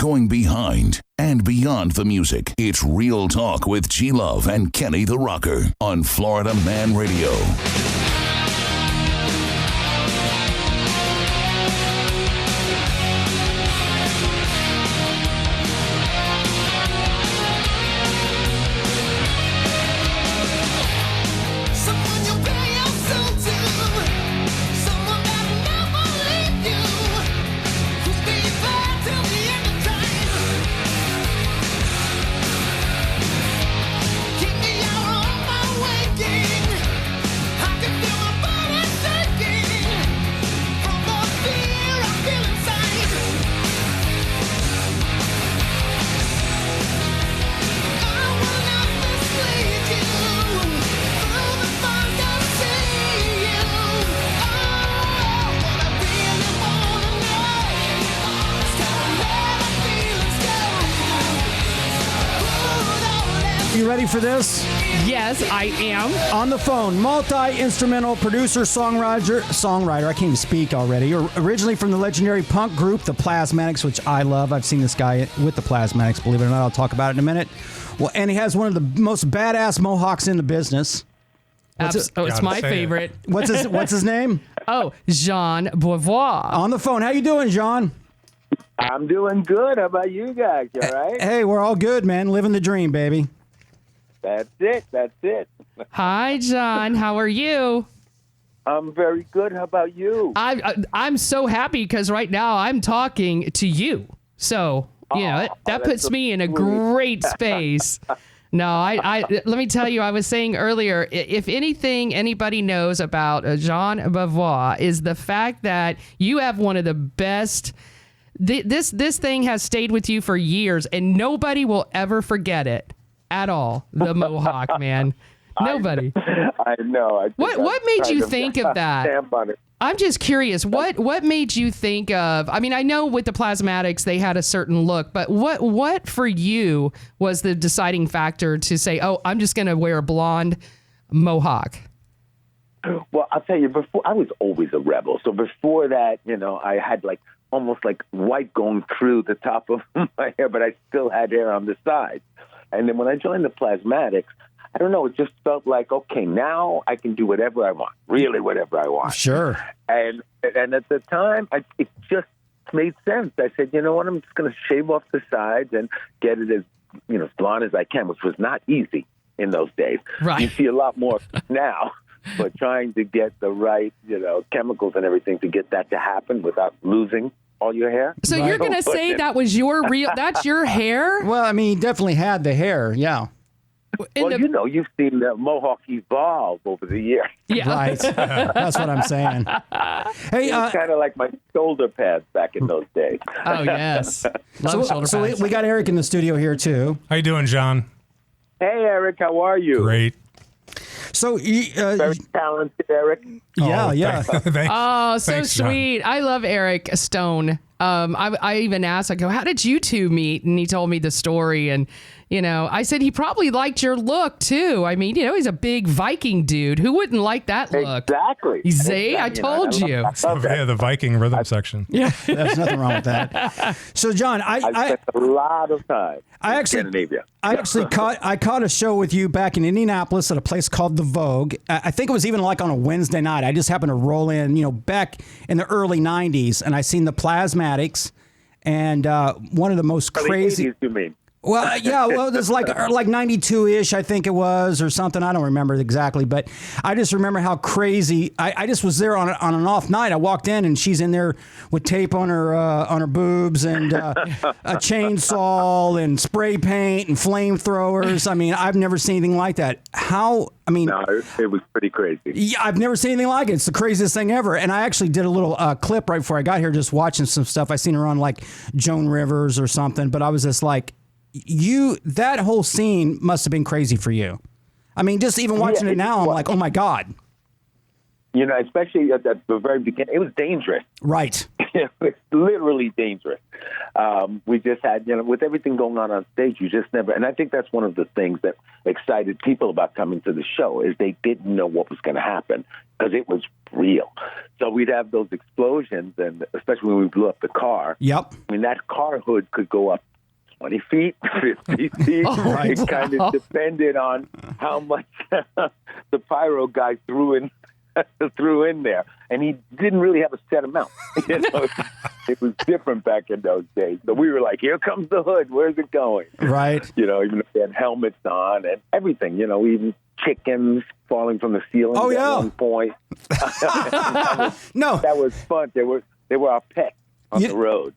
going behind and beyond the music. It's Real Talk with G-Love and Kenny the Rocker on Florida Man Radio. You ready for this? Yes, I am. On the phone, multi-instrumental producer, songwriter. I can't even speak already. Originally from the legendary punk group, the Plasmatics, which I love. I've seen this guy with the Plasmatics, believe it or not. I'll talk about it in a minute. Well, and he has one of the most badass mohawks in the business. It's my favorite. What's his name? Oh, Jean Beauvoir. On the phone. How you doing, Jean? I'm doing good. How about you guys? You all right? Hey, we're all good, man. Living the dream, baby. That's it. Hi, John. How are you? I'm very good. How about you? I'm so happy because right now I'm talking to you. So, that puts me in a great space. No, I let me tell you, I was saying earlier, if anything anybody knows about Jean Beauvoir is the fact that you have one of the best. This thing has stayed with you for years, and nobody will ever forget it at all. The mohawk, man. Nobody. I know. What made you think of that? Stamp on it. I'm just curious. What made you think of? I mean, I know with the Plasmatics they had a certain look, but what for you was the deciding factor to say, "Oh, I'm just going to wear a blonde mohawk"? Well, I'll tell you. Before I was always a rebel. So before that, I had almost like white going through the top of my hair, but I still had hair on the sides. And then when I joined the Plasmatics, I don't know, it just felt like, okay, now I can do whatever I want, really whatever I want. Sure. And at the time, it just made sense. I said, you know what, I'm just going to shave off the sides and get it as blonde as I can, which was not easy in those days. Right. You see a lot more now, but trying to get the right, chemicals and everything to get that to happen without losing all your hair. So you're going to say that was that's your hair? Well, I mean, he definitely had the hair, yeah. Well, you've seen the mohawk evolve over the years. Yeah. Right. That's what I'm saying. Hey, it's kind of like my shoulder pads back in those days. Oh, yes. Love shoulder pads. We got Eric in the studio here, too. How you doing, John? Hey, Eric. How are you? Great. So, very talented, Eric. Yeah. Oh, so Thanks, sweet. John. I love Eric Stone. I even asked, I go, how did you two meet? And he told me the story. And, I said he probably liked your look, too. I mean, he's a big Viking dude. Who wouldn't like that look? Exactly. See, I told you. The Viking rhythm section. Yeah, there's nothing wrong with that. So, John, I spent a lot of time in Scandinavia. I caught a show with you back in Indianapolis at a place called The Vogue. I think it was even on a Wednesday night. I just happened to roll in, back in the early 90s, and I seen the Plasmatics, and one of the most crazy... 80s, you mean? Well, yeah, there's like 92-ish, I think it was, or something. I don't remember exactly, but I just remember how crazy. I just was there on an off night. I walked in and she's in there with tape on her boobs and a chainsaw and spray paint and flamethrowers. I mean, I've never seen anything like that. No, it was pretty crazy. Yeah, I've never seen anything like it. It's the craziest thing ever. And I actually did a little clip right before I got here, just watching some stuff. I seen her on like Joan Rivers or something, but I was just like. That whole scene must have been crazy for you. I mean, just even watching it now, I'm like, oh my God. You know, especially at the very beginning, it was dangerous. Right. It's literally dangerous. We just had, you know, with everything going on stage, you just never, and I think that's one of the things that excited people about coming to the show is they didn't know what was going to happen because it was real. So we'd have those explosions, and especially when we blew up the car. Yep. I mean, that car hood could go up 20 feet, 50 feet. Right. It kind of depended on how much the pyro guy threw in there, and he didn't really have a set amount. You know, it was different back in those days. So we were like, "Here comes the hood. Where's it going?" Right. You know, even if they had helmets on and everything. You know, even chickens falling from the ceiling. Oh, at yeah. one point. No, that was fun. They were our pets on the road.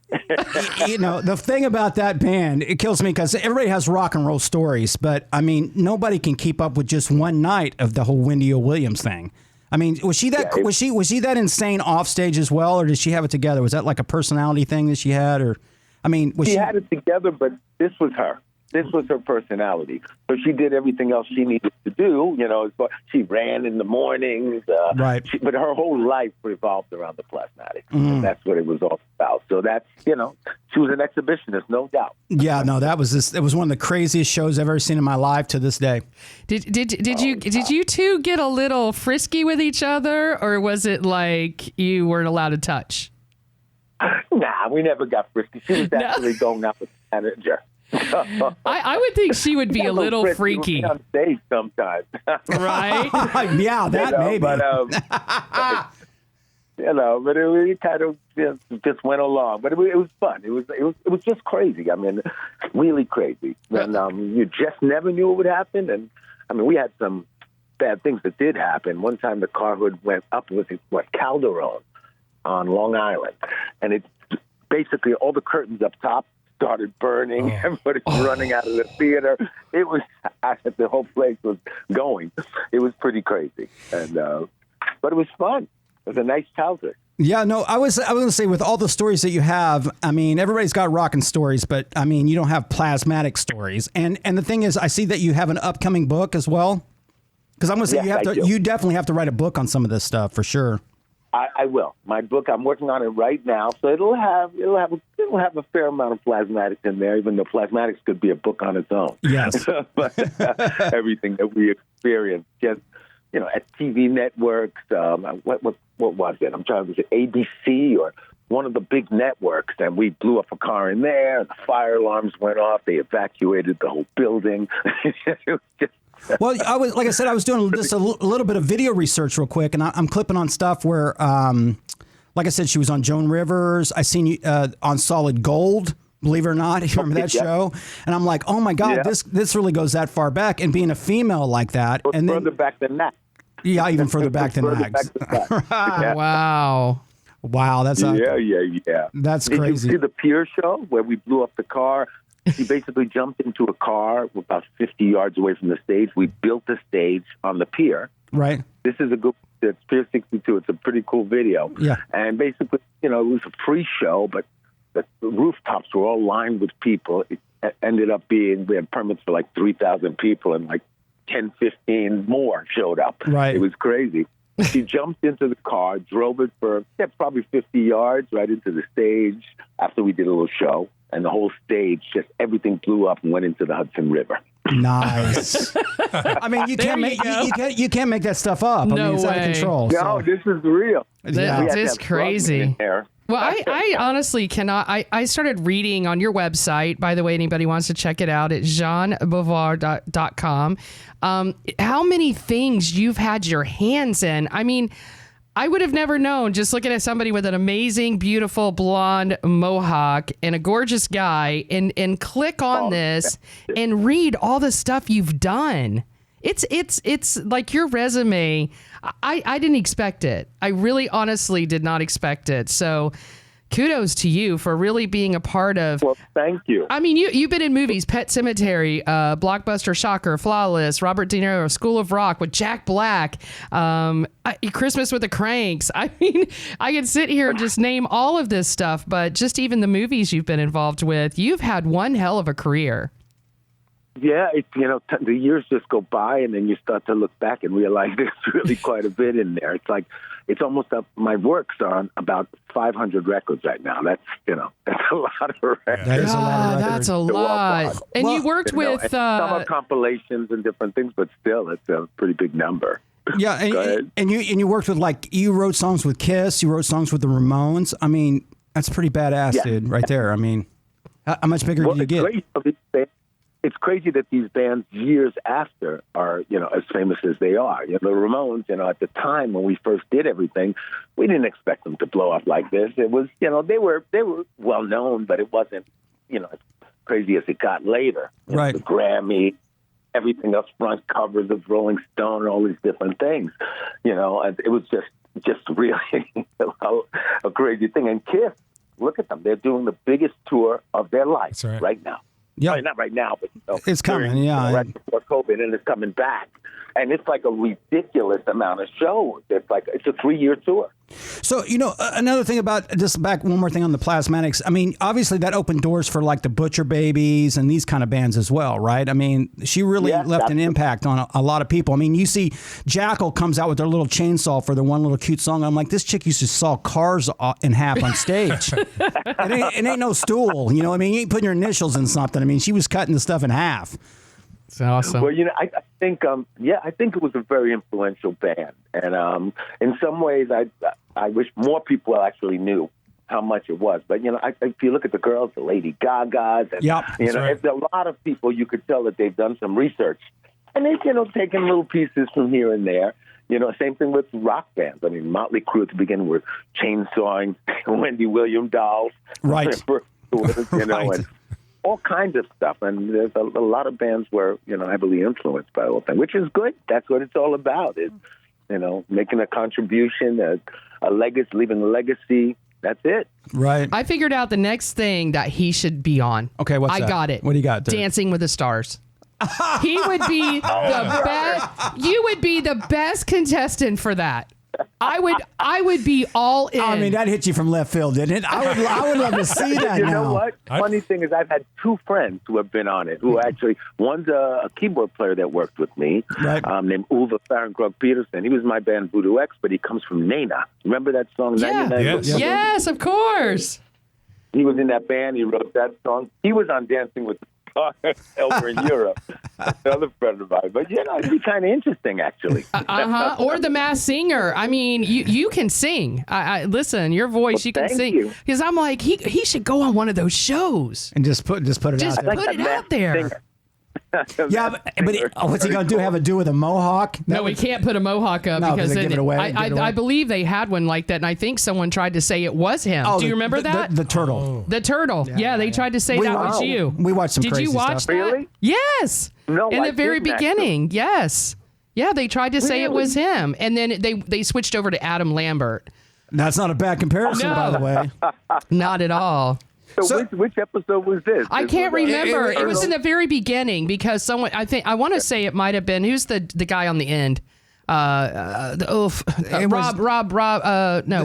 You know, the thing about that band, it kills me because everybody has rock and roll stories, but I mean, nobody can keep up with just one night of the whole Wendy O. Williams thing. I mean, was she that was she that insane off stage as well, or did she have it together? Was that like a personality thing that she had, or I mean, she had it together, but this was her. This was her personality. So she did everything else she needed to do. You know, she ran in the mornings. Right. But her whole life revolved around the plasmatics. And that's what it was all about. So that's, you know, she was an exhibitionist, no doubt. Yeah, no, it was one of the craziest shows I've ever seen in my life to this day. Did you two get a little frisky with each other, or was it like you weren't allowed to touch? Nah, we never got frisky. She was actually going out with the manager. I would think she would be a little freaky on stage sometimes, right? Yeah, that you know, maybe. But, you know, but it kind of just went along. But it was fun. It was just crazy. I mean, really crazy. And you just never knew what would happen. And I mean, we had some bad things that did happen. One time, the car hood went up with Calderon on Long Island, and it basically all the curtains up top started burning. Everybody was running out of the theater. It was, the whole place was going. It was pretty crazy, and but it was fun. It was a nice childhood. Yeah, no, I was going to say, with all the stories that you have, I mean, everybody's got rockin' stories, but I mean, you don't have plasmatic stories. And the thing is, I see that you have an upcoming book as well. Because I'm going to say you definitely have to write a book on some of this stuff for sure. I will. My book, I'm working on it right now, so it'll have a fair amount of plasmatics in there, even though plasmatics could be a book on its own. Yes. But everything that we experienced, just, you know, at TV networks, what was it? I'm trying to say ABC or one of the big networks, and we blew up a car in there. The fire alarms went off. They evacuated the whole building. It was just. Well, I was doing just a little bit of video research real quick, and I'm clipping on stuff where, like I said, she was on Joan Rivers. I seen you on Solid Gold, believe it or not. You remember that show? And I'm like, oh my God, this really goes that far back. And being a female like that, and further back than that. Yeah, even further back than that. Wow. Wow, that's That's crazy. Did you see the Pier show where we blew up the car? He basically jumped into a car about 50 yards away from the stage. We built the stage on the pier. Right. This is it's Pier 62. It's a pretty cool video. Yeah. And basically, you know, it was a free show, but the rooftops were all lined with people. It ended up being, we had permits for like 3,000 people, and like 10, 15 more showed up. Right. It was crazy. He jumped into the car, drove it for probably 50 yards right into the stage after we did a little show. And the whole stage, just everything blew up and went into the Hudson River. Nice. I mean, you can't make that stuff up. I mean, it's out of control. No, this is real. This is crazy. Well, I honestly cannot. I started reading on your website. By the way, anybody wants to check it out, it's jeanbeauvoir.com. How many things you've had your hands in. I mean, I would have never known, just looking at somebody with an amazing, beautiful blonde mohawk and a gorgeous guy, and click on this and read all the stuff you've done. It's like your resume. I didn't expect it. I really honestly did not expect it. So kudos to you for really being a part of. Well, thank you. I mean, you've been in movies, Pet Sematary, Blockbuster, Shocker, Flawless, Robert De Niro, School of Rock with Jack Black, Christmas with the Cranks. I mean, I could sit here and just name all of this stuff, but just even the movies you've been involved with, you've had one hell of a career. Yeah, the years just go by, and then you start to look back and realize there's really quite a bit in there. It's like it's almost up. My works are on about 500 records right now. That's that's a lot of records. That is a lot of records. That's a lot. And you worked with and some are compilations and different things, but still, it's a pretty big number. Yeah, and you worked with, like, you wrote songs with Kiss, you wrote songs with the Ramones. I mean, that's pretty badass, dude, right there. I mean, how much bigger do you get? It's crazy that these bands years after are, as famous as they are. The Ramones, at the time when we first did everything, we didn't expect them to blow up like this. It was, they were well known, but it wasn't, as crazy as it got later. Right. The Grammy, everything else, front covers of Rolling Stone, all these different things. It was just really a crazy thing. And Kiss, look at them. They're doing the biggest tour of their life right now. Yeah, Sorry, not right now, but it's coming. Yeah, right before COVID, and it's coming back, and it's like a ridiculous amount of shows. It's a 3-year tour. So, another thing about, just back one more thing on the Plasmatics. I mean, obviously that opened doors for, like, the Butcher Babies and these kind of bands as well, right? I mean, she really left an impact on a lot of people. I mean, you see Jackal comes out with their little chainsaw for their one little cute song. I'm like, this chick used to saw cars in half on stage. it ain't no stool, I mean, you ain't putting your initials in something. I mean, she was cutting the stuff in half. It's awesome. Well, I think it was a very influential band, and in some ways, I wish more people actually knew how much it was. But if you look at the girls, the Lady Gagas, and it's a lot of people. You could tell that they've done some research, and they've taken little pieces from here and there. Same thing with rock bands. I mean, Motley Crue at the beginning were chainsawing Wendy Williams dolls, right? And all kinds of stuff, and there's a lot of bands were, heavily influenced by the whole thing, which is good. That's what it's all about. Is making a contribution, a legacy, leaving a legacy. That's it. Right. I figured out the next thing that he should be on. Okay, what's that? I got it. What do you got, dude? Dancing with the Stars. He would be the best. You would be the best contestant for that. I would be all in. I mean, that hit you from left field, didn't it? I would love to see that. You know what? Funny thing is, I've had 2 friends who have been on it. Who actually, one's a keyboard player that worked with me, named Uwe Fahrenkrog Peterson. He was my band Voodoo X, but he comes from Nena. Remember that song? Yeah. 99? Yes, of course. He was in that band. He wrote that song. He was on Dancing with the Stars over in Europe. Another friend of mine. But, it'd be kind of interesting, actually. Or the Masked Singer. I mean, you can sing. I listen, your voice, you can sing. Because I'm like, he should go on one of those shows. And just put it out there. Put it out there. Yeah, but what's he going to do? Have it do with a mohawk? No, we can't put a mohawk up because give it away. I believe they had one like that, and I think someone tried to say it was him. Do you remember that? The turtle. The turtle. Yeah, they tried to say that was you. We watched some Did crazy you watch stuff. that? Really? Yes. No, in I the very didn't, beginning. Yes. Yeah, they tried to say it was him, and then they switched over to Adam Lambert. That's not a bad comparison, by the way. Not at all. So which episode was this? I can't remember. It was in the very beginning because someone, I want to say it might have been, who's the guy on the end?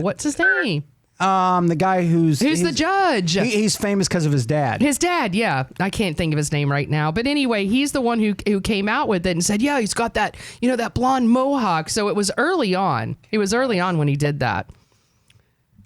What's his name? The guy who's the judge. He's famous because of his dad. His dad, yeah. I can't think of his name right now. But anyway, he's the one who came out with it and said, yeah, he's got that, that blonde mohawk. So it was early on. It was early on when he did that.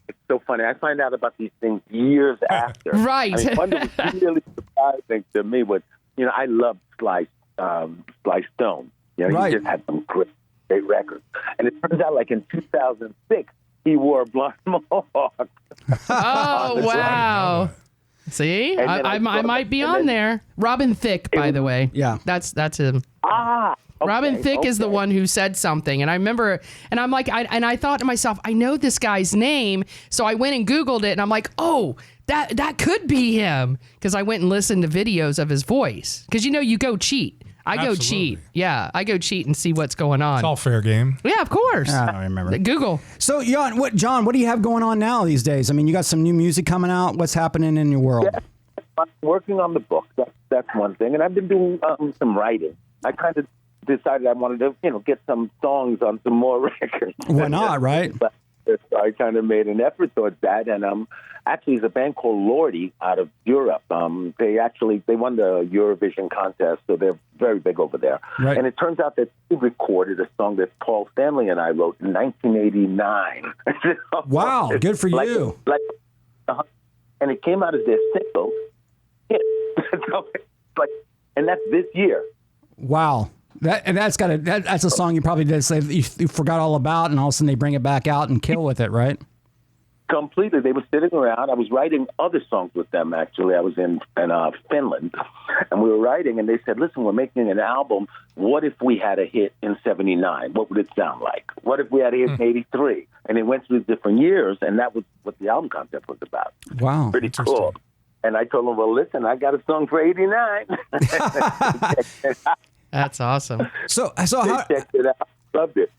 It's so funny. I find out about these things years after. Right. I mean, one that was really surprising to me was, I love Sly Stone. He just had some great records. And it turns out, like in 2006, he wore a blonde mohawk. Oh, wow. See, I might be on there. Robin Thicke, by the way. Yeah. That's him. Okay, Robin Thicke is the one who said something. And I remember, and I'm like, I thought to myself, I know this guy's name. So I went and Googled it, and I'm like, oh, that could be him. Because I went and listened to videos of his voice. Because, you go cheat. I go cheat. Yeah, I go cheat and see what's going on. It's all fair game. Yeah, of course. I don't remember. Google. So, John, what do you have going on now these days? I mean, you got some new music coming out. What's happening in your world? Yeah, I'm working on the book. That's one thing. And I've been doing some writing. I kind of decided I wanted to, get some songs on some more records. Why not, right? But So I kind of made an effort towards that. And actually, it's a band called Lordi out of Europe. They won the Eurovision contest, so they're very big over there. Right. And it turns out that he recorded a song that Paul Stanley and I wrote in 1989. Wow, good for you. And it came out as their single hit. So and that's this year. Wow. That's a song you probably did say you forgot all about, and all of a sudden they bring it back out and kill with it, right? Completely. They were sitting around. I was writing other songs with them, actually. I was in Finland, and we were writing, and they said, listen, we're making an album. What if we had a hit in 79? What would it sound like? What if we had a hit in 83? And it went through different years, and that was what the album concept was about. Wow. Pretty cool. And I told them, well, listen, I got a song for 89. That's awesome. So They how, checked it out. Loved it.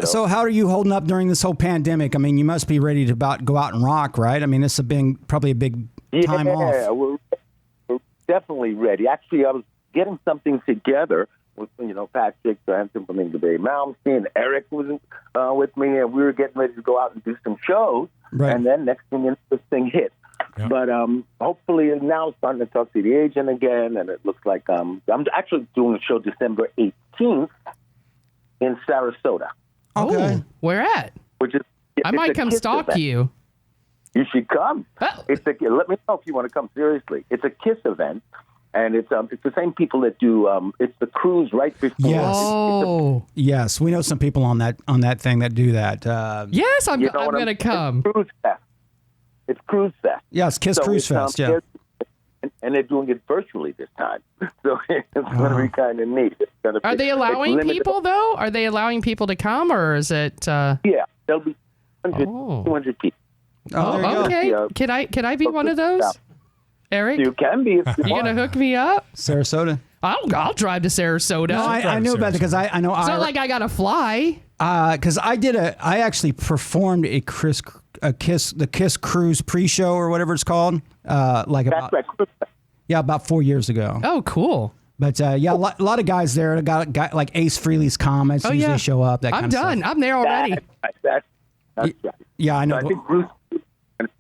so how are you holding up during this whole pandemic? I mean, you must be ready to go out and rock, right? I mean, this has been probably a big time off. Yeah, we're definitely ready. Actually, I was getting something together with, Patrick Johansson from the Bay Malmsteen, and Eric was with me, and we were getting ready to go out and do some shows. Right. And then next thing, this thing hit. Yep. But hopefully now I'm starting to talk to the agent again, and it looks like I'm actually doing a show December 18th in Sarasota. Okay. Oh, where at? Which is I might come stalk event. You. You should come. Oh. Let me know if you want to come. Seriously, it's a KISS event, and it's the same people that do. It's the cruise right before. Yes. Oh. Yes, we know some people on that thing that do that. Yes, I'm going to come. It's Cruise Fest. It's Cruise Fest. Yes, KISS Cruise Fest. Yeah. And they're doing it virtually this time, so it's going to be kind of neat. Are they allowing people though? Are they allowing people to come, or is it? Yeah, there'll be 200 people. Oh, okay. Can I be one of those, Eric? You can be. If you gonna hook me up? Sarasota. I'll drive to Sarasota. No, I knew about it because I know. It's not like I gotta fly. Because I actually performed the KISS Cruise pre-show or whatever it's called. About 4 years ago. Oh, cool. But a lot of guys there. Got like Ace Frehley's comments usually show up. That I'm kind done. Of stuff. I'm there already. That's right. Yeah, I know. So I think Bruce is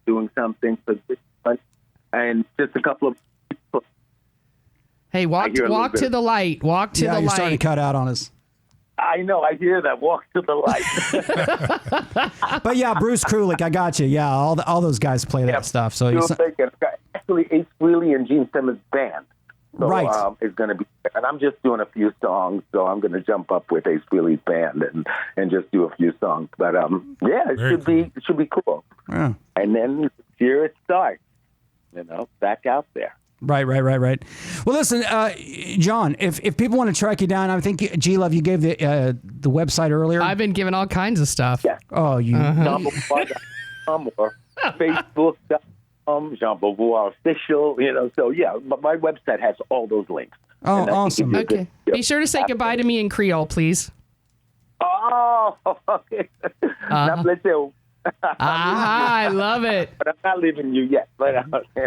doing something for this one, and just a couple of people. Hey, walk to the light. Walk to the light. You're starting to cut out on us. I know. I hear that. Walk to the light. But yeah, Bruce Kulick, I got you. Yeah, all those guys play that stuff. So actually, Ace Frehley and Gene Simmons' band. So, right. Is going to be, and I'm just doing a few songs, so I'm going to jump up with Ace Frehley's band and just do a few songs. But it should be cool. Yeah. And then here it starts. Back out there. Right. Well, listen, John, if people want to track you down, I think G-Love, you gave the website earlier. I've been giving all kinds of stuff. Yeah. Oh, you. Beauvoir.com or Facebook.com, Jean Beauvoir official. So yeah, but my website has all those links. Oh, awesome. Okay. Be sure to say goodbye to me in Creole, please. Oh, okay. I love it. But I'm not leaving you yet. But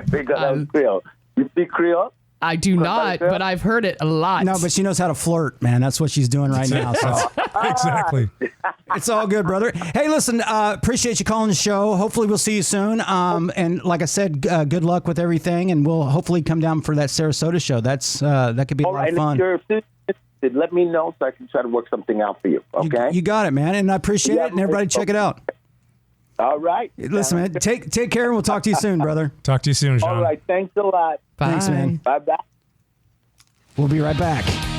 because Creole. You speak Creole? I do not, but I've heard it a lot. No, but she knows how to flirt, man. That's what she's doing right now. So. Exactly. It's all good, brother. Hey, listen, appreciate you calling the show. Hopefully we'll see you soon. And like I said, good luck with everything, and we'll hopefully come down for that Sarasota show. That could be a lot of fun. Let me know so I can try to work something out for you, okay? You got it, man, and I appreciate it, and everybody check it out. All right. Listen, man, take care, and we'll talk to you soon, brother. Talk to you soon, John. All right, thanks a lot. Bye. Thanks, man. Bye-bye. We'll be right back.